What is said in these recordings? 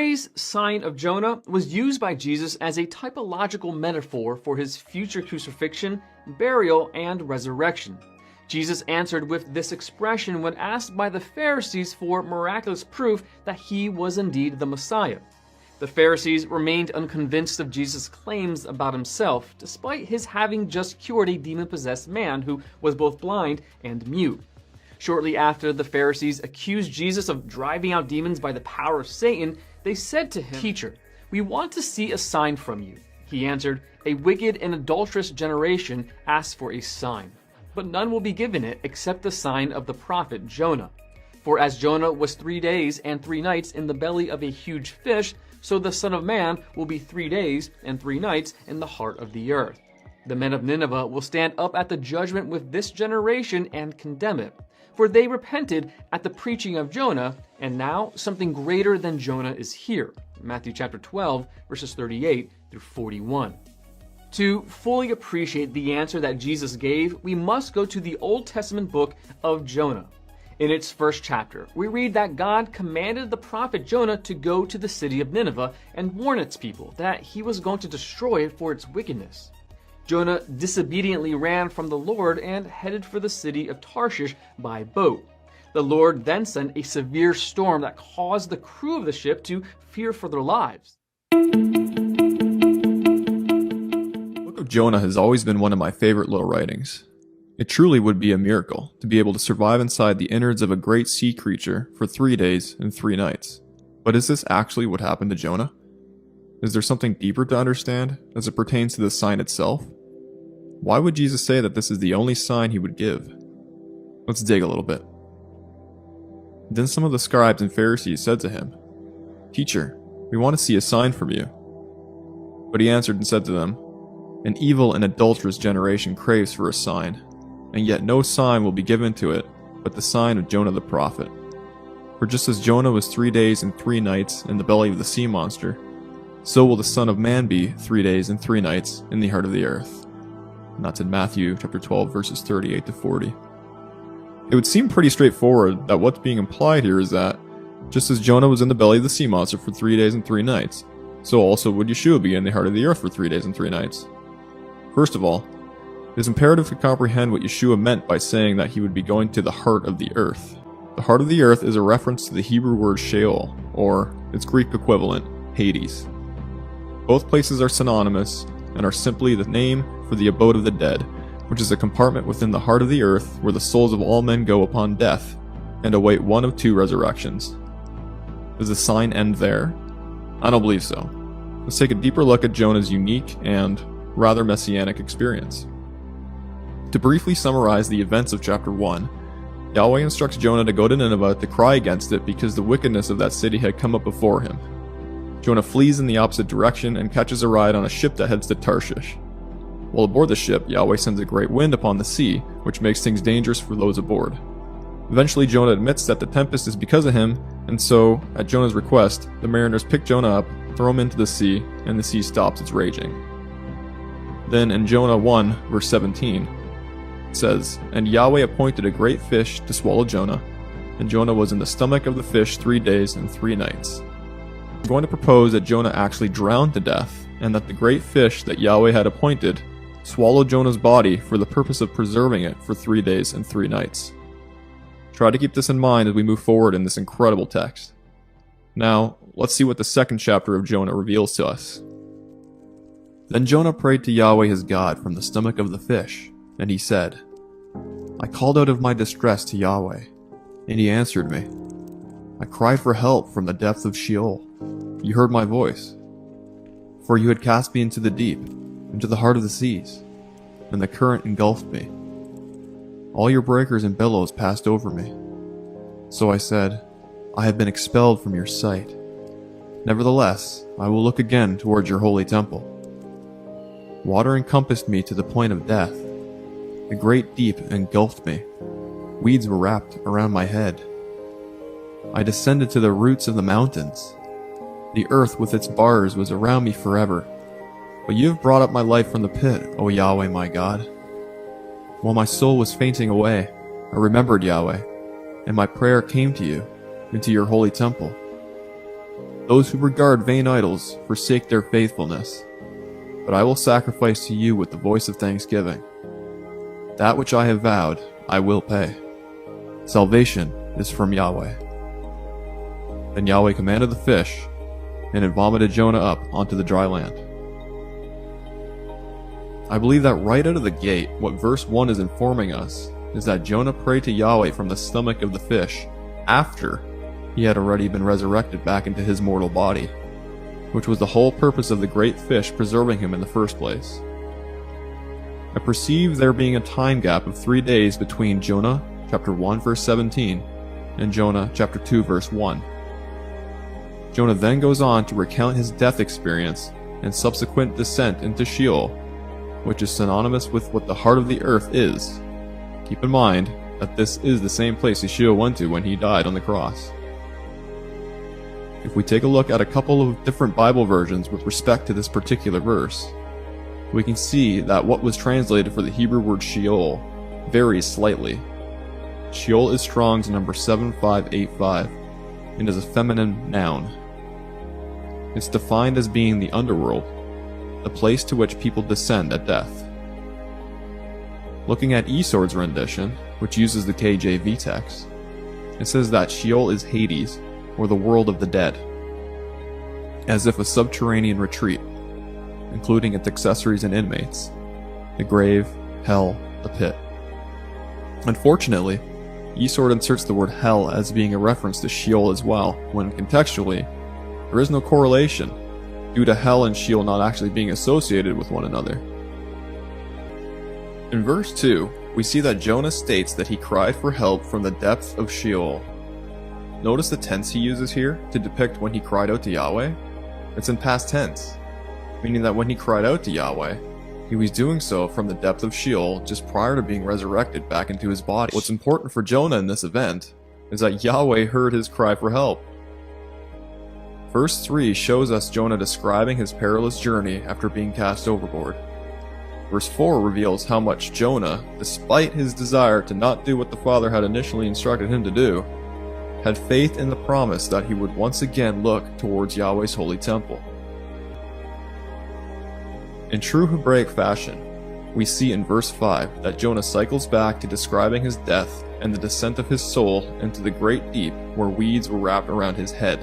phrase sign of Jonah was used by Jesus as a typological metaphor for his future crucifixion, burial, and resurrection. Jesus answered with this expression when asked by the Pharisees for miraculous proof that he was indeed the Messiah. The Pharisees remained unconvinced of Jesus' claims about himself, despite his having just cured a demon-possessed man who was both blind and mute. Shortly after the Pharisees accused Jesus of driving out demons by the power of Satan, they said to him, "Teacher, we want to see a sign from you." He answered, "A wicked and adulterous generation asks for a sign, but none will be given it except the sign of the prophet Jonah. For as Jonah was 3 days and 3 nights in the belly of a huge fish, so the Son of Man will be 3 days and 3 nights in the heart of the earth. The men of Nineveh will stand up at the judgment with this generation and condemn it. For they repented at the preaching of Jonah, and now something greater than Jonah is here." Matthew chapter 12, verses 38 through 41. To fully appreciate the answer that Jesus gave, we must go to the Old Testament book of Jonah. In its first chapter, we read that God commanded the prophet Jonah to go to the city of Nineveh and warn its people that he was going to destroy it for its wickedness. Jonah disobediently ran from the Lord and headed for the city of Tarshish by boat. The Lord then sent a severe storm that caused the crew of the ship to fear for their lives. The book of Jonah has always been one of my favorite little writings. It truly would be a miracle to be able to survive inside the innards of a great sea creature for 3 days and 3 nights. But is this actually what happened to Jonah? Is there something deeper to understand as it pertains to the sign itself? Why would Jesus say that this is the only sign he would give? Let's dig a little bit. Then some of the scribes and Pharisees said to him, "Teacher, we want to see a sign from you." But he answered and said to them, "An evil and adulterous generation craves for a sign, and yet no sign will be given to it but the sign of Jonah the prophet. For just as Jonah was 3 days and 3 nights in the belly of the sea monster, so will the Son of Man be 3 days and 3 nights in the heart of the earth." And that's in Matthew chapter 12, verses 38 to 40. It would seem pretty straightforward that what's being implied here is that, just as Jonah was in the belly of the sea monster for 3 days and 3 nights, so also would Yeshua be in the heart of the earth for 3 days and 3 nights. First of all, it is imperative to comprehend what Yeshua meant by saying that he would be going to the heart of the earth. The heart of the earth is a reference to the Hebrew word Sheol, or its Greek equivalent, Hades. Both places are synonymous and are simply the name for the abode of the dead, which is a compartment within the heart of the earth where the souls of all men go upon death and await one of 2 resurrections. Does the sign end there? I don't believe so. Let's take a deeper look at Jonah's unique and rather messianic experience. To briefly summarize the events of chapter 1, Yahweh instructs Jonah to go to Nineveh to cry against it because the wickedness of that city had come up before him. Jonah flees in the opposite direction and catches a ride on a ship that heads to Tarshish. While aboard the ship, Yahweh sends a great wind upon the sea, which makes things dangerous for those aboard. Eventually, Jonah admits that the tempest is because of him, and so, at Jonah's request, the mariners pick Jonah up, throw him into the sea, and the sea stops its raging. Then, in Jonah 1, verse 17, it says, "And Yahweh appointed a great fish to swallow Jonah, and Jonah was in the stomach of the fish 3 days and 3 nights. I'm going to propose that Jonah actually drowned to death, and that the great fish that Yahweh had appointed swallowed Jonah's body for the purpose of preserving it for 3 days and 3 nights. Try to keep this in mind as we move forward in this incredible text. Now, let's see what the second chapter of Jonah reveals to us. Then Jonah prayed to Yahweh his God from the stomach of the fish, and he said, "I called out of my distress to Yahweh, and he answered me. I cried for help from the depth of Sheol. You heard my voice. For you had cast me into the deep, into the heart of the seas, and the current engulfed me. All your breakers and billows passed over me. So I said, I have been expelled from your sight. Nevertheless, I will look again towards your holy temple. Water encompassed me to the point of death. The great deep engulfed me. Weeds were wrapped around my head. I descended to the roots of the mountains. The earth with its bars was around me forever. But you have brought up my life from the pit, O Yahweh my God. While my soul was fainting away, I remembered Yahweh, and my prayer came to you, into your holy temple. Those who regard vain idols forsake their faithfulness, but I will sacrifice to you with the voice of thanksgiving. That which I have vowed, I will pay. Salvation is from Yahweh." Then Yahweh commanded the fish, and it vomited Jonah up onto the dry land. I believe that right out of the gate, what verse 1 is informing us is that Jonah prayed to Yahweh from the stomach of the fish after he had already been resurrected back into his mortal body, which was the whole purpose of the great fish preserving him in the first place. I perceive there being a time gap of 3 days between Jonah chapter 1 verse 17 and Jonah chapter 2 verse 1. Jonah then goes on to recount his death experience and subsequent descent into Sheol, which is synonymous with what the heart of the earth is. Keep in mind that this is the same place Yeshua went to when he died on the cross. If we take a look at a couple of different Bible versions with respect to this particular verse, we can see that what was translated for the Hebrew word Sheol varies slightly. Sheol is Strong's number 7585 and is a feminine noun. It's defined as being the underworld, the place to which people descend at death. Looking at Esword's rendition, which uses the KJV text, it says that Sheol is Hades, or the world of the dead, as if a subterranean retreat, including its accessories and inmates, the grave, hell, the pit. Unfortunately, Esword inserts the word hell as being a reference to Sheol as well, when contextually, there is no correlation, due to hell and Sheol not actually being associated with one another. In verse 2, we see that Jonah states that he cried for help from the depth of Sheol. Notice the tense he uses here to depict when he cried out to Yahweh? It's in past tense, meaning that when he cried out to Yahweh, he was doing so from the depth of Sheol just prior to being resurrected back into his body. What's important for Jonah in this event is that Yahweh heard his cry for help. Verse 3 shows us Jonah describing his perilous journey after being cast overboard. Verse 4 reveals how much Jonah, despite his desire to not do what the Father had initially instructed him to do, had faith in the promise that he would once again look towards Yahweh's holy temple. In true Hebraic fashion, we see in verse 5 that Jonah cycles back to describing his death and the descent of his soul into the great deep where weeds were wrapped around his head.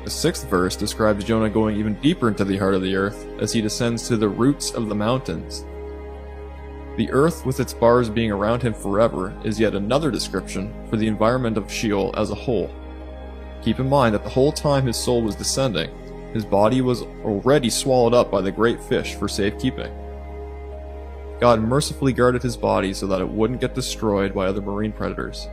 The 6th verse describes Jonah going even deeper into the heart of the earth as he descends to the roots of the mountains. The earth with its bars being around him forever is yet another description for the environment of Sheol as a whole. Keep in mind that the whole time his soul was descending, his body was already swallowed up by the great fish for safekeeping. God mercifully guarded his body so that it wouldn't get destroyed by other marine predators.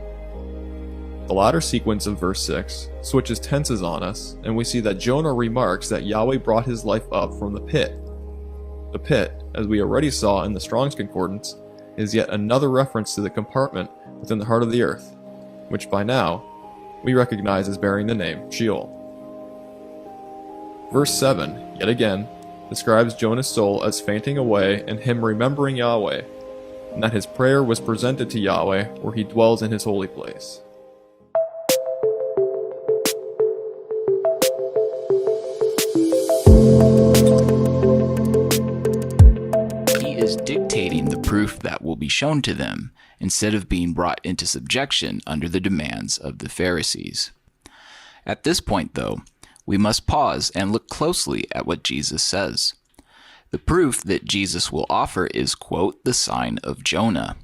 The latter sequence of verse 6 switches tenses on us, and we see that Jonah remarks that Yahweh brought his life up from the pit. The pit, as we already saw in the Strong's Concordance, is yet another reference to the compartment within the heart of the earth, which by now we recognize as bearing the name Sheol. Verse 7, yet again, describes Jonah's soul as fainting away and him remembering Yahweh, and that his prayer was presented to Yahweh where he dwells in his holy place. Dictating the proof that will be shown to them, instead of being brought into subjection under the demands of the Pharisees. At this point, though, we must pause and look closely at what Jesus says. The proof that Jesus will offer is, quote, the sign of Jonah.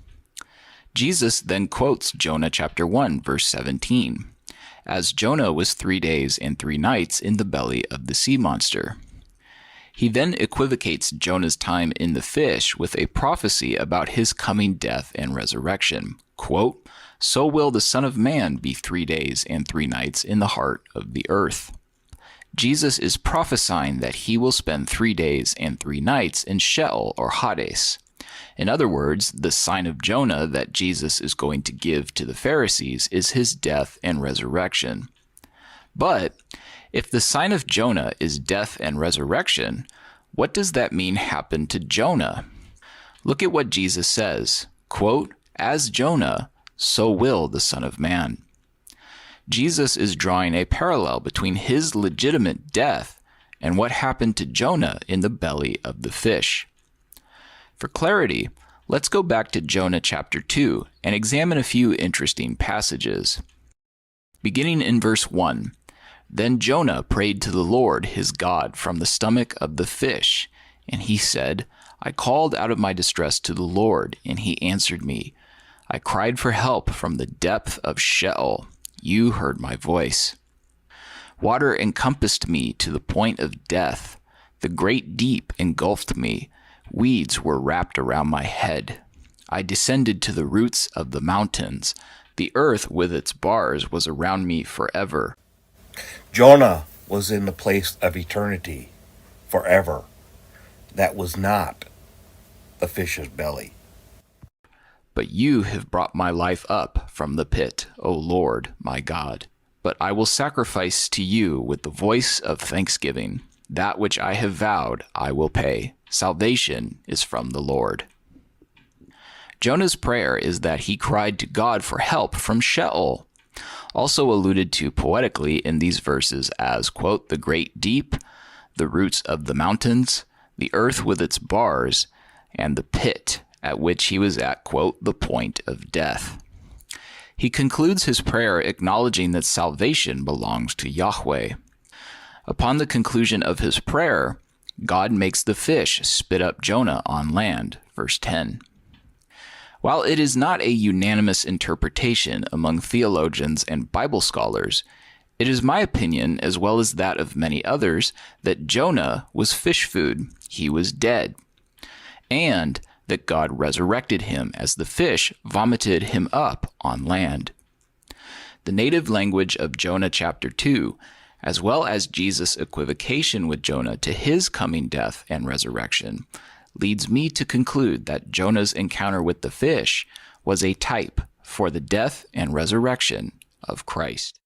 Jesus then quotes Jonah chapter 1, verse 17, as Jonah was 3 days and 3 nights in the belly of the sea monster. He then equivocates Jonah's time in the fish with a prophecy about his coming death and resurrection. Quote, so will the Son of Man be 3 days and 3 nights in the heart of the earth. Jesus is prophesying that he will spend 3 days and 3 nights in Sheol or Hades. In other words, the sign of Jonah that Jesus is going to give to the Pharisees is his death and resurrection. But if the sign of Jonah is death and resurrection, what does that mean happened to Jonah? Look at what Jesus says, quote, as Jonah, so will the Son of Man. Jesus is drawing a parallel between his legitimate death and what happened to Jonah in the belly of the fish. For clarity, let's go back to Jonah chapter 2 and examine a few interesting passages. Beginning in verse 1, "Then Jonah prayed to the Lord his God from the stomach of the fish, and he said, I called out of my distress to the Lord, and he answered me. I cried for help from the depth of Sheol. You heard my voice. Water encompassed me to the point of death. The great deep engulfed me. Weeds were wrapped around my head. I descended to the roots of the mountains. The earth with its bars was around me forever." Jonah was in the place of eternity, forever. That was not the fish's belly. "But you have brought my life up from the pit, O Lord, my God. But I will sacrifice to you with the voice of thanksgiving. That which I have vowed I will pay. Salvation is from the Lord." Jonah's prayer is that he cried to God for help from Sheol, also alluded to poetically in these verses as, quote, "the great deep, the roots of the mountains, the earth with its bars, and the pit at which he was at, quote, the point of death." He concludes his prayer acknowledging that salvation belongs to Yahweh. Upon the conclusion of his prayer, God makes the fish spit up Jonah on land, verse 10. While it is not a unanimous interpretation among theologians and Bible scholars, it is my opinion, as well as that of many others, that Jonah was fish food. He was dead. And that God resurrected him as the fish vomited him up on land. The native language of Jonah chapter 2, as well as Jesus' equivocation with Jonah to his coming death and resurrection, leads me to conclude that Jonah's encounter with the fish was a type for the death and resurrection of Christ.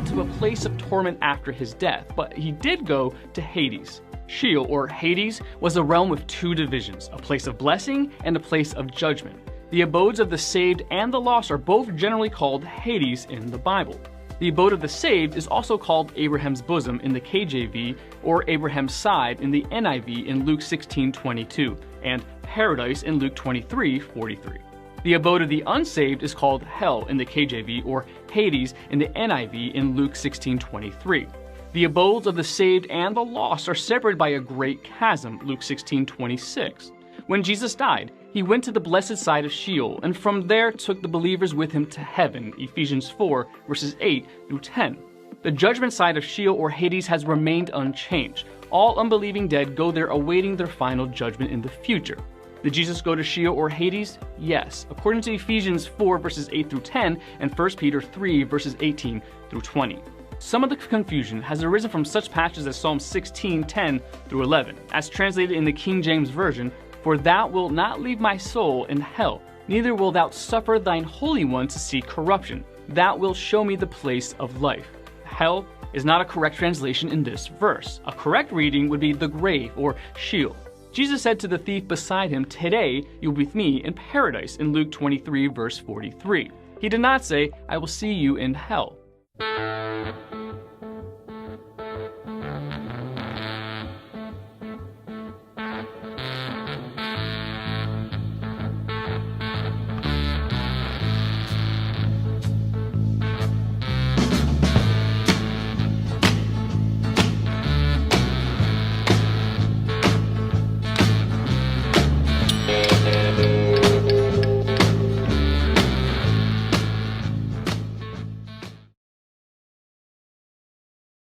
To a place of torment after his death, but he did go to Hades. Sheol, or Hades, was a realm with two divisions, a place of blessing and a place of judgment. The abodes of the saved and the lost are both generally called Hades in the Bible. The abode of the saved is also called Abraham's bosom in the KJV, or Abraham's side in the NIV in Luke 16:22, and paradise in Luke 23:43. The abode of the unsaved is called hell in the KJV, or Hades in the NIV in Luke 16:23. The abodes of the saved and the lost are separated by a great chasm, Luke 16:26. When Jesus died, he went to the blessed side of Sheol, and from there took the believers with him to heaven, Ephesians 4, verses 8 through 10. The judgment side of Sheol, or Hades, has remained unchanged. All unbelieving dead go there awaiting their final judgment in the future. Did Jesus go to Sheol or Hades? Yes, according to Ephesians 4 verses 8 through 10 and 1 Peter 3 verses 18 through 20. Some of the confusion has arisen from such passages as Psalm 16:10 through 11, as translated in the King James Version, "For thou wilt not leave my soul in hell, neither wilt thou suffer thine Holy One to see corruption. Thou wilt show me the place of life." Hell is not a correct translation in this verse. A correct reading would be the grave or Sheol. Jesus said to the thief beside him, "Today you'll be with me in paradise," in Luke 23 verse 43. He did not say, "I will see you in hell."